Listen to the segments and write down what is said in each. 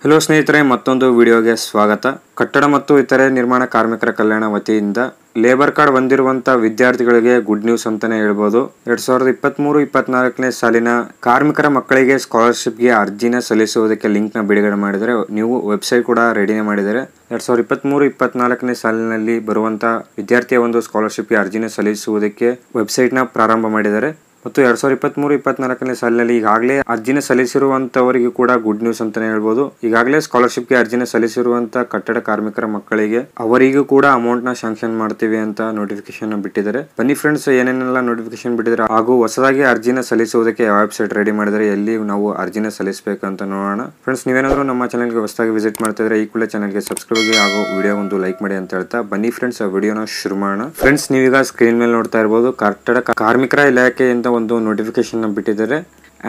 Hello ಸ್ನೇಹಿತರೆ, ಮತ್ತೊಂದು ವಿಡಿಯೋಗೆ ಸ್ವಾಗತ. ಕಟ್ಟಡ ಮತ್ತು ಇತರೆ ನಿರ್ಮಾಣ ಕಾರ್ಮಿಕರ ಕಲ್ಯಾಣ ವತಿಯಿಂದ ಲೇಬರ್ ಕಾರ್ಡ್ ಹೊಂದಿರುವಂತ ವಿದ್ಯಾರ್ಥಿಗಳಿಗೆ ಗುಡ್ ನ್ಯೂಸ್ ಅಂತಾನೆ ಹೇಳ್ಬೋದು. 2023-24ನೇ ಸಾಲಿನ ಕಾರ್ಮಿಕರ ಮಕ್ಕಳಿಗೆ ಸ್ಕಾಲರ್ಶಿಪ್ಗೆ ಅರ್ಜಿನ ಸಲ್ಲಿಸುವುದಕ್ಕೆ ಲಿಂಕ್ ನ ಬಿಡುಗಡೆ ಮಾಡಿದರೆ, ನೀವು ವೆಬ್ಸೈಟ್ ಕೂಡ ರೆಡಿನೇ ಮಾಡಿದರೆ. 2023-24ನೇ ಸಾಲಿನಲ್ಲಿ ಬರುವಂತ ವಿದ್ಯಾರ್ಥಿಯ ಒಂದು ಸ್ಕಾಲರ್ಶಿಪ್ಗೆ ಅರ್ಜಿನ ಸಲ್ಲಿಸುವುದಕ್ಕೆ ವೆಬ್ಸೈಟ್ ನ ಪ್ರಾರಂಭ ಮಾಡಿದ್ದಾರೆ. ಮತ್ತು 2023-24ನೇ ಸಾಲಿನಲ್ಲಿ ಈಗಾಗಲೇ ಅರ್ಜಿನ ಸಲ್ಲಿಸಿರುವಂತವರಿಗೂ ಕೂಡ ಗುಡ್ ನ್ಯೂಸ್ ಅಂತಾನೆ ಹೇಳ್ಬೋದು. ಈಗಾಗಲೇ ಸ್ಕಾಲರ್ಶಿಪ್ಗೆ ಅರ್ಜಿನ ಸಲ್ಲಿಸಿರುವಂತ ಕಟ್ಟಡ ಕಾರ್ಮಿಕರ ಮಕ್ಕಳಿಗೆ ಅವರಿಗೂ ಕೂಡ ಅಮೌಂಟ್ ನ ಶಾಂಕ್ಷನ್ ಮಾಡ್ತೀವಿ ಅಂತ ನೋಟಿಫಿಕೇಶನ್ ಬಿಟ್ಟಿದ್ದಾರೆ. ಬನ್ನಿ ಫ್ರೆಂಡ್ಸ್, ಏನೇನೆಲ್ಲ ನೋಟಿಫಿಕೇಶನ್ ಬಿಟ್ಟಿದ್ದಾರೆ ಹಾಗೂ ಹೊಸದಾಗಿ ಅರ್ಜಿನ ಸಲ್ಲಿಸುವುದಕ್ಕೆ ಯಾವ ವೆಬ್ಸೈಟ್ ರೆಡಿ ಮಾಡಿದರೆ, ಎಲ್ಲಿ ನಾವು ಅರ್ಜಿನ ಸಲ್ಲಿಸಬೇಕು ಅಂತ ನೋಡೋಣ. ಫ್ರೆಂಡ್ಸ್, ನೀವೇನಾದ್ರೂ ನಮ್ಮ ಚಾನಲ್ಗೆ ಹೊಸದಾಗಿ ವಿಸಿಟ್ ಮಾಡ್ತಿದ್ರೆ ಈ ಕೂಡಲೇ ಚಾನಲ್ಗೆ ಸಬ್ಸ್ಕ್ರೈಬ್ ಆಗಿ ಹಾಗೂ ವಿಡಿಯೋ ಒಂದು ಲೈಕ್ ಮಾಡಿ ಅಂತ ಹೇಳ್ತಾ ಬನ್ನಿ ಫ್ರೆಂಡ್ಸ್, ವಿಡಿಯೋನ ಶುರು ಮಾಡೋಣ. ಫ್ರೆಂಡ್ಸ್, ನೀವೀಗ ಸ್ಕ್ರೀನ್ ಮೇಲೆ ನೋಡ್ತಾ ಇರಬಹುದು, ಕಟ್ಟಡ ಕಾರ್ಮಿಕರ ಇಲಾಖೆಯಿಂದ ಒಂದು ನೋಟಿಫಿಕೇಶನ್ ಬಿಟ್ಟಿದ್ದಾರೆ.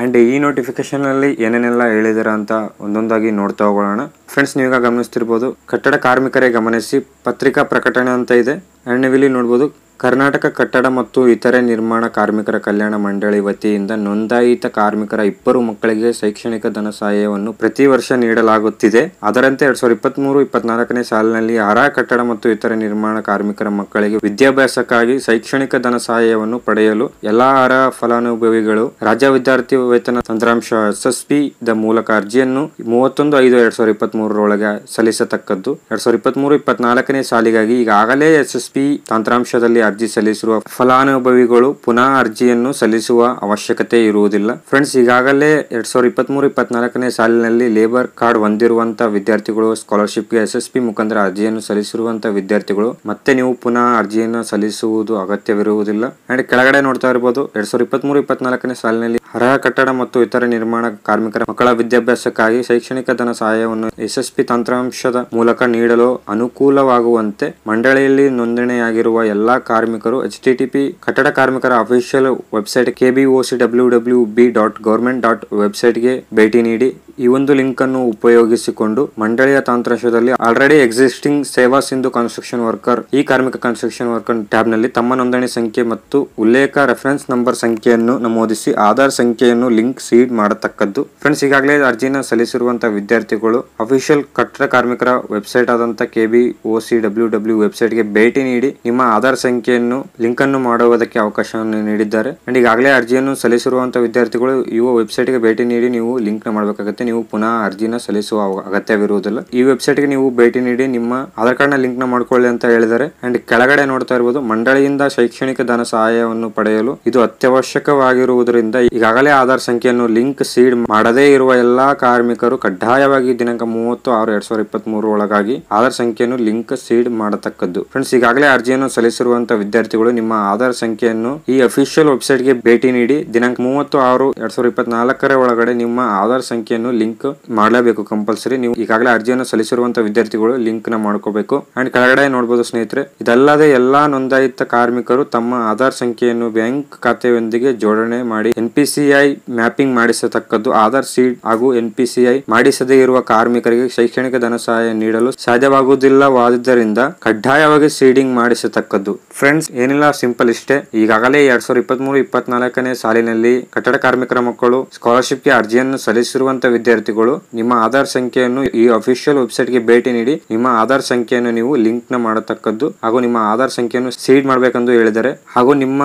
ಅಂಡ್ ಈ ನೋಟಿಫಿಕೇಶನ್ ಅಲ್ಲಿ ಏನೇನೆಲ್ಲ ಹೇಳಿದಾರೆ ಅಂತ ಒಂದೊಂದಾಗಿ ನೋಡ್ತಾ ಹೋಗೋಣ. ಫ್ರೆಂಡ್ಸ್, ನೀವೀಗ ಗಮನಿಸ್ತಿರ್ಬೋದು, ಕಟ್ಟಡ ಕಾರ್ಮಿಕರೇ ಗಮನಿಸಿ ಪತ್ರಿಕಾ ಪ್ರಕಟಣೆ ಅಂತ ಇದೆ. ಅಂಡ್ ನೀವಿಲ್ಲಿ ನೋಡ್ಬೋದು, ಕರ್ನಾಟಕ ಕಟ್ಟಡ ಮತ್ತು ಇತರೆ ನಿರ್ಮಾಣ ಕಾರ್ಮಿಕರ ಕಲ್ಯಾಣ ಮಂಡಳಿ ವತಿಯಿಂದ ನೋಂದಾಯಿತ ಕಾರ್ಮಿಕರ 2 ಮಕ್ಕಳಿಗೆ ಶೈಕ್ಷಣಿಕ ಧನ ಸಹಾಯವನ್ನು ಪ್ರತಿ ವರ್ಷ ನೀಡಲಾಗುತ್ತಿದೆ. ಅದರಂತೆ 2023-24ನೇ ಸಾಲಿನಲ್ಲಿ ಅರ್ಹ ಕಟ್ಟಡ ಮತ್ತು ಇತರೆ ನಿರ್ಮಾಣ ಕಾರ್ಮಿಕರ ಮಕ್ಕಳಿಗೆ ವಿದ್ಯಾಭ್ಯಾಸಕ್ಕಾಗಿ ಶೈಕ್ಷಣಿಕ ಧನ ಸಹಾಯವನ್ನು ಪಡೆಯಲು ಎಲ್ಲಾ ಅರ್ಹ ಫಲಾನುಭವಿಗಳು ರಾಜ್ಯ ವಿದ್ಯಾರ್ಥಿ ವೇತನ ತಂತ್ರಾಂಶ SSP ದ ಮೂಲಕ ಅರ್ಜಿಯನ್ನು 31/5/2023 ಸಲ್ಲಿಸತಕ್ಕದ್ದು. 2023-24ನೇ ಸಾಲಿಗಾಗಿ ಈಗಾಗಲೇ SSP ತಂತ್ರಾಂಶದಲ್ಲಿ ಅರ್ಜಿ ಸಲ್ಲಿಸಿರುವ ಫಲಾನುಭವಿಗಳು ಪುನಃ ಅರ್ಜಿಯನ್ನು ಸಲ್ಲಿಸುವ ಅವಶ್ಯಕತೆ ಇರುವುದಿಲ್ಲ. ಫ್ರೆಂಡ್ಸ್, ಈಗಾಗಲೇ 2023-24ನೇ ಸಾಲಿನಲ್ಲಿ ಲೇಬರ್ ಕಾರ್ಡ್ ಹೊಂದಿರುವಂತಹ ವಿದ್ಯಾರ್ಥಿಗಳು ಸ್ಕಾಲರ್ಶಿಪ್ಗೆ SSP ಮುಖಾಂತರ ಅರ್ಜಿಯನ್ನು ಸಲ್ಲಿಸಿರುವಂತಹ ವಿದ್ಯಾರ್ಥಿಗಳು ಮತ್ತೆ ನೀವು ಪುನಃ ಅರ್ಜಿಯನ್ನು ಸಲ್ಲಿಸುವುದು ಅಗತ್ಯವಿರುವುದಿಲ್ಲ. ಅಂಡ್ ಕೆಳಗಡೆ ನೋಡ್ತಾ ಇರಬಹುದು, 2023-24ನೇ ಸಾಲಿನಲ್ಲಿ ಅರ್ಹ ಕಟ್ಟಡ ಮತ್ತು ಇತರ ನಿರ್ಮಾಣ ಕಾರ್ಮಿಕರ ಮಕ್ಕಳ ವಿದ್ಯಾಭ್ಯಾಸಕ್ಕಾಗಿ ಶೈಕ್ಷಣಿಕ ಧನ ಸಹಾಯವನ್ನು SSP ತಂತ್ರಾಂಶದ ಮೂಲಕ ನೀಡಲು ಅನುಕೂಲವಾಗುವಂತೆ ಮಂಡಳಿಯಲ್ಲಿ ನೋಂದಣಿಯಾಗಿರುವ ಎಲ್ಲಾ ಕಾರ್ಮಿಕರು http ಕಟ್ಟಡ ಕಾರ್ಮಿಕರ ಅಫಿಷಿಯಲ್ ವೆಬ್ಸೈಟ್ kbocwwb.government.website ಗೆ ಭೇಟಿ ನೀಡಿ ಈ ಒಂದು ಲಿಂಕ್ ಅನ್ನು ಉಪಯೋಗಿಸಿಕೊಂಡು ಮಂಡಳಿಯ ತಂತ್ರಾಂಶದಲ್ಲಿ ಆಲ್ರೆಡಿ ಎಕ್ಸಿಸ್ಟಿಂಗ್ ಸೇವಾ ಸಿಂಧು ಕನ್ಸ್ಟ್ರಕ್ಷನ್ ವರ್ಕರ್ ಈ ಕಾರ್ಮಿಕ ಕನ್ಸ್ಟ್ರಕ್ಷನ್ ವರ್ಕರ್ ಟ್ಯಾಬ್ ನಲ್ಲಿ ತಮ್ಮ ನೋಂದಣಿ ಸಂಖ್ಯೆ ಮತ್ತು ಉಲ್ಲೇಖ ರೆಫರೆನ್ಸ್ ನಂಬರ್ ಸಂಖ್ಯೆಯನ್ನು ನಮೂದಿಸಿ ಆಧಾರ್ ಸಂಖ್ಯೆಯನ್ನು ಲಿಂಕ್ ಸೀಡ್ ಮಾಡತಕ್ಕದ್ದು. ಫ್ರೆಂಡ್ಸ್, ಈಗಾಗಲೇ ಅರ್ಜಿನ ಸಲ್ಲಿಸಿರುವಂತಹ ವಿದ್ಯಾರ್ಥಿಗಳು ಅಫಿಷಿಯಲ್ ಕಟ್ಟಡ ಕಾರ್ಮಿಕರ ವೆಬ್ಸೈಟ್ ಆದಂತ kbocwwb ವೆಬ್ಸೈಟ್ ಗೆ ಭೇಟಿ ನೀಡಿ ನಿಮ್ಮ ಆಧಾರ್ ಸಂಖ್ಯೆಯನ್ನು ಲಿಂಕ್ ಅನ್ನು ಮಾಡುವುದಕ್ಕೆ ಅವಕಾಶವನ್ನು ನೀಡಿದ್ದಾರೆ. ಅಂಡ್ ಈಗಾಗಲೇ ಅರ್ಜಿಯನ್ನು ಸಲ್ಲಿಸಿರುವಂತಹ ವಿದ್ಯಾರ್ಥಿಗಳು ಈ ವೆಬ್ಸೈಟ್ ಗೆ ಭೇಟಿ ನೀಡಿ ನೀವು ಲಿಂಕ್ ನ ಮಾಡಬೇಕಾಗುತ್ತೆ. ನೀವು ಪುನಃ ಅರ್ಜಿನ ಸಲ್ಲಿಸುವ ಅಗತ್ಯವಿರುವುದಿಲ್ಲ. ಈ ವೆಬ್ಸೈಟ್ ಗೆ ನೀವು ಭೇಟಿ ನೀಡಿ ನಿಮ್ಮ ಆಧಾರ್ ಕಾರ್ಡ್ ನ ಲಿಂಕ್ ನ ಮಾಡ್ಕೊಳ್ಳಿ ಅಂತ ಹೇಳಿದ್ದಾರೆ. ಅಂಡ್ ಕೆಳಗಡೆ ನೋಡ್ತಾ ಇರಬಹುದು, ಮಂಡಳಿಯಿಂದ ಶೈಕ್ಷಣಿಕ ಧನ ಸಹಾಯವನ್ನು ಪಡೆಯಲು ಇದು ಅತ್ಯವಶ್ಯಕವಾಗಿರುವುದರಿಂದ ಈಗಾಗಲೇ ಆಧಾರ್ ಸಂಖ್ಯೆಯನ್ನು ಲಿಂಕ್ ಸೀಡ್ ಮಾಡದೇ ಇರುವ ಎಲ್ಲಾ ಕಾರ್ಮಿಕರು ಕಡ್ಡಾಯವಾಗಿ ದಿನಾಂಕ 30/6/2023 ಒಳಗಾಗಿ ಆಧಾರ್ ಸಂಖ್ಯೆಯನ್ನು ಲಿಂಕ್ ಸೀಡ್ ಮಾಡತಕ್ಕದ್ದು. ಫ್ರೆಂಡ್ಸ್, ಈಗಾಗಲೇ ಅರ್ಜಿಯನ್ನು ಸಲ್ಲಿಸಿರುವಂತಹ ವಿದ್ಯಾರ್ಥಿಗಳು ನಿಮ್ಮ ಆಧಾರ್ ಸಂಖ್ಯೆಯನ್ನು ಈ ಅಫಿಷಿಯಲ್ ವೆಬ್ಸೈಟ್ ಗೆ ಭೇಟಿ ನೀಡಿ ದಿನಾಂಕ 30/6/2024 ಒಳಗಡೆ ನಿಮ್ಮ ಆಧಾರ್ ಸಂಖ್ಯೆಯನ್ನು ಲಿಂಕ್ ಮಾಡಲೇಬೇಕು ಕಂಪಲ್ಸರಿ. ನೀವು ಈಗಾಗಲೇ ಅರ್ಜಿಯನ್ನು ಸಲ್ಲಿಸಿರುವಂತಹ ವಿದ್ಯಾರ್ಥಿಗಳು ಲಿಂಕ್ ನ ಮಾಡ್ಕೋಬೇಕು. ಅಂಡ್ ಕೆಳಗಡೆ ನೋಡಬಹುದು ಸ್ನೇಹಿತರೆ, ಇದಲ್ಲದೆ ಎಲ್ಲಾ ನೋಂದಾಯಿತ ಕಾರ್ಮಿಕರು ತಮ್ಮ ಆಧಾರ್ ಸಂಖ್ಯೆಯನ್ನು ಬ್ಯಾಂಕ್ ಖಾತೆಯೊಂದಿಗೆ ಜೋಡಣೆ ಮಾಡಿ NPCI ಮ್ಯಾಪಿಂಗ್ ಮಾಡಿಸತಕ್ಕದ್ದು. ಆಧಾರ್ ಸೀಡ್ ಹಾಗೂ NPCI ಮಾಡಿಸದೇ ಇರುವ ಕಾರ್ಮಿಕರಿಗೆ ಶೈಕ್ಷಣಿಕ ಧನ ಸಹಾಯ ನೀಡಲು ಸಾಧ್ಯವಾಗುವುದಿಲ್ಲವಾದ್ದರಿಂದ ಕಡ್ಡಾಯವಾಗಿ ಸೀಡಿಂಗ್ ಮಾಡಿಸತಕ್ಕದ್ದು. ಫ್ರೆಂಡ್ಸ್, ಏನಿಲ್ಲ, ಸಿಂಪಲ್ ಇಷ್ಟೇ. ಈಗಾಗಲೇ 2023-24ನೇ ಸಾಲಿನಲ್ಲಿ ಕಟ್ಟಡ ಕಾರ್ಮಿಕರ ಮಕ್ಕಳು ಸ್ಕಾಲರ್ಶಿಪ್ಗೆ ಅರ್ಜಿಯನ್ನು ಸಲ್ಲಿಸಿರುವಂತಹ ವಿದ್ಯಾರ್ಥಿಗಳು ನಿಮ್ಮ ಆಧಾರ್ ಸಂಖ್ಯೆಯನ್ನು ಈ ಅಫಿಷಿಯಲ್ ವೆಬ್ಸೈಟ್ ಗೆ ಭೇಟಿ ನೀಡಿ ನಿಮ್ಮ ಆಧಾರ್ ಸಂಖ್ಯೆಯನ್ನು ನೀವು ಲಿಂಕ್ ನ ಮಾಡತಕ್ಕದ್ದು ಹಾಗೂ ನಿಮ್ಮ ಆಧಾರ್ ಸಂಖ್ಯೆಯನ್ನು ಸೀಡ್ ಮಾಡಬೇಕೆಂದು ಹೇಳಿದ್ದಾರೆ. ಹಾಗೂ ನಿಮ್ಮ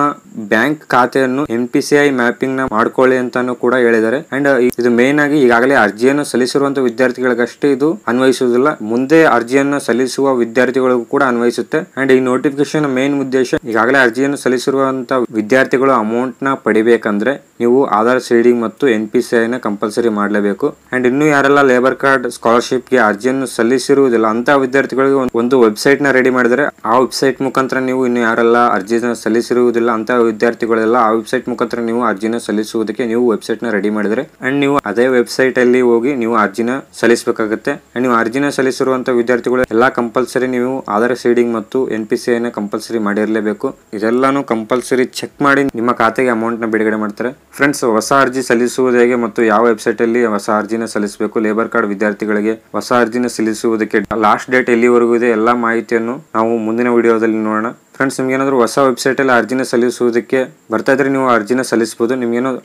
ಬ್ಯಾಂಕ್ ಖಾತೆಯನ್ನು NPCI ಮ್ಯಾಪಿಂಗ್ ನ ಮಾಡ್ಕೊಳ್ಳಿ ಅಂತಾನು ಕೂಡ ಹೇಳಿದ್ದಾರೆ. ಅಂಡ್ ಇದು ಮೇನ್ ಆಗಿ ಈಗಾಗಲೇ ಅರ್ಜಿಯನ್ನು ಸಲ್ಲಿಸಿರುವಂತಹ ವಿದ್ಯಾರ್ಥಿಗಳಿಗಷ್ಟೇ ಇದು ಅನ್ವಯಿಸುವುದಿಲ್ಲ, ಮುಂದೆ ಅರ್ಜಿಯನ್ನು ಸಲ್ಲಿಸುವ ವಿದ್ಯಾರ್ಥಿಗಳಿಗೂ ಕೂಡ ಅನ್ವಯಿಸುತ್ತೆ. ಅಂಡ್ ಈ ನೋಟಿಫಿಕೇಶನ್ ಮೇನ್ ಉದ್ದೇಶ, ಈಗಾಗಲೇ ಅರ್ಜಿಯನ್ನು ಸಲ್ಲಿಸಿರುವಂತಹ ವಿದ್ಯಾರ್ಥಿಗಳು ಅಮೌಂಟ್ ನ ಪಡಿಬೇಕಂದ್ರೆ ನೀವು ಆಧಾರ್ ಸೀಡಿಂಗ್ ಮತ್ತು NPCI ನ ಕಂಪಲ್ಸರಿ ಮಾಡಲೇಬೇಕು. ಅಂಡ್ ಇನ್ನು ಯಾರೆಲ್ಲ ಲೇಬರ್ ಕಾರ್ಡ್ ಸ್ಕಾಲರ್ಶಿಪ್ ಗೆ ಅರ್ಜಿಯನ್ನು ಸಲ್ಲಿಸಿರುವುದಿಲ್ಲ ಅಂತ ವಿದ್ಯಾರ್ಥಿಗಳಿಗೆ ಒಂದು ವೆಬ್ಸೈಟ್ ನ ರೆಡಿ ಮಾಡಿದರೆ, ಆ ವೆಬ್ಸೈಟ್ ಮುಖಾಂತರ ನೀವು ಇನ್ನು ಯಾರೆಲ್ಲ ಅರ್ಜಿನ ಸಲ್ಲಿಸಿರುವುದಿಲ್ಲ ಅಂತ ವಿದ್ಯಾರ್ಥಿಗಳೆಲ್ಲ ಆ ವೆಬ್ಸೈಟ್ ಮುಖಾಂತರ ನೀವು ಅರ್ಜಿನ ಸಲ್ಲಿಸುವುದಕ್ಕೆ ನೀವು ವೆಬ್ಸೈಟ್ ನ ರೆಡಿ ಮಾಡಿದ್ರೆ ಅಂಡ್ ನೀವು ಅದೇ ವೆಬ್ಸೈಟ್ ಅಲ್ಲಿ ಹೋಗಿ ನೀವು ಅರ್ಜಿನ ಸಲ್ಲಿಸಬೇಕಾಗುತ್ತೆ. ಅಂಡ್ ನೀವು ಅರ್ಜಿನ ಸಲ್ಲಿಸಿರುವಂತಹ ವಿದ್ಯಾರ್ಥಿಗಳು ಎಲ್ಲಾ ಕಂಪಲ್ಸರಿ ನೀವು ಆಧಾರ್ ಸೀಡಿಂಗ್ ಮತ್ತು NPCI ನ ಕಂಪಲ್ಸರಿ ಮಾಡಿರಲೇಬೇಕು. ಇದೆಲ್ಲಾನು ಕಂಪಲ್ಸರಿ ಚೆಕ್ ಮಾಡಿ ನಿಮ್ಮ ಖಾತೆಗೆ ಅಮೌಂಟ್ ನ ಬಿಡುಗಡೆ ಮಾಡ್ತಾರೆ. ಫ್ರೆಂಡ್ಸ್, ಹೊಸ ಅರ್ಜಿ ಸಲ್ಲಿಸುವುದು ಹೇಗೆ ಮತ್ತು ಯಾವ ವೆಬ್ಸೈಟ್ ಅಲ್ಲಿ ಹೊಸ ಅರ್ಜಿನ ಸಲ್ಲಿಸಬೇಕು, ಲೇಬರ್ ಕಾರ್ಡ್ ವಿದ್ಯಾರ್ಥಿಗಳಿಗೆ ಹೊಸ ಅರ್ಜಿನ ಸಲ್ಲಿಸುವುದಕ್ಕೆ ಲಾಸ್ಟ್ ಡೇಟ್ ಎಲ್ಲಿವರೆಗೂ ಇದೆ, ಎಲ್ಲಾ ಮಾಹಿತಿಯನ್ನು ನಾವು ಮುಂದಿನ ವಿಡಿಯೋದಲ್ಲಿ ನೋಡೋಣ. ಫ್ರೆಂಡ್ಸ್, ನಿಮ್ಗೇನಾದರೂ ಹೊಸ ವೆಬ್ಸೈಟಲ್ಲಿ ಅರ್ಜಿನ ಸಲ್ಲಿಸುವುದಕ್ಕೆ ಬರ್ತಾ ಇದ್ರೆ ನೀವು ಅರ್ಜಿನ ಸಲ್ಲಿಸಬಹುದು.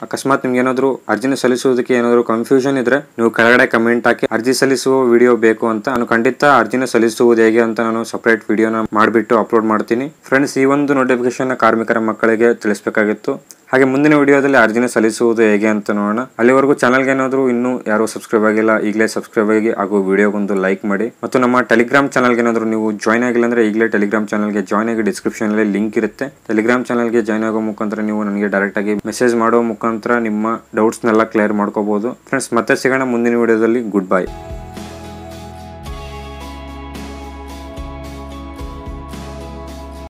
ಅಕಸ್ಮಾತ್ ನಿಮ್ಗೇನಾದರೂ ಅರ್ಜಿನ ಸಲ್ಲಿಸುವುದಕ್ಕೆ ಏನಾದರೂ ಕನ್ಫ್ಯೂಷನ್ ಇದ್ರೆ ನೀವು ಕೆಳಗಡೆ ಕಮೆಂಟ್ ಹಾಕಿ. ಅರ್ಜಿ ಸಲ್ಲಿಸುವ ವಿಡಿಯೋ ಬೇಕು ಅಂತ ನಾನು ಖಂಡಿತ ಅರ್ಜಿನ ಸಲ್ಲಿಸುವುದು ಹೇಗೆ ಅಂತ ನಾನು ಸಪರೇಟ್ ವಿಡಿಯೋನ ಮಾಡಿಬಿಟ್ಟು ಅಪ್ಲೋಡ್ ಮಾಡ್ತೀನಿ. ಫ್ರೆಂಡ್ಸ್, ಈ ಒಂದು ನೋಟಿಫಿಕೇಶನ್ ಕಾರ್ಮಿಕರ ಮಕ್ಕಳಿಗೆ ತಿಳಿಸಬೇಕಾಗಿತ್ತು. ಹಾಗೆ ಮುಂದಿನ ವಿಡಿಯೋದಲ್ಲಿ ಅರ್ಜಿನ ಸಲ್ಲಿಸುವುದು ಹೇಗೆ ಅಂತ ನೋಡೋಣ. ಅಲ್ಲಿವರೆಗೂ ಚಾನಲ್ಗೆ ಏನಾದರೂ ಇನ್ನೂ ಯಾರು ಸಬ್ಸ್ಕ್ರೈಬ್ ಆಗಿಲ್ಲ, ಈಗಲೇ ಸಬ್ಸ್ಕ್ರೈಬ್ ಆಗಿ ಹಾಗೂ ವಿಡಿಯೋಗೊಂದು ಲೈಕ್ ಮಾಡಿ. ಮತ್ತು ನಮ್ಮ ಟೆಲಿಗ್ರಾಮ್ ಚಾನಲ್ಗೆ ಏನಾದರೂ ನೀವು ಜಾಯ್ನ್ ಆಗಿಲ್ಲ ಅಂದರೆ ಈಗಲೇ ಟೆಲಿಗ್ರಾಮ್ ಚಾನಲ್ಗೆ ಜಾಯ್ನ್ ಆಗಿ. ಡಿಸ್ಕ್ರಿಪ್ಷನಲ್ಲಿ ಲಿಂಕ್ ಇರುತ್ತೆ. ಟೆಲಿಗ್ರಾಮ್ ಚಾನಲ್ಗೆ ಜಾಯ್ನ್ ಆಗೋ ಮುಖಾಂತರ ನೀವು ನನಗೆ ಡೈರೆಕ್ಟ್ ಆಗಿ ಮೆಸೇಜ್ ಮಾಡೋ ಮುಖಾಂತರ ನಿಮ್ಮ ಡೌಟ್ಸ್ನೆಲ್ಲ ಕ್ಲಿಯರ್ ಮಾಡ್ಕೋಬಹುದು. ಫ್ರೆಂಡ್ಸ್, ಮತ್ತೆ ಸಿಗೋಣ ಮುಂದಿನ ವಿಡಿಯೋದಲ್ಲಿ. Good bye.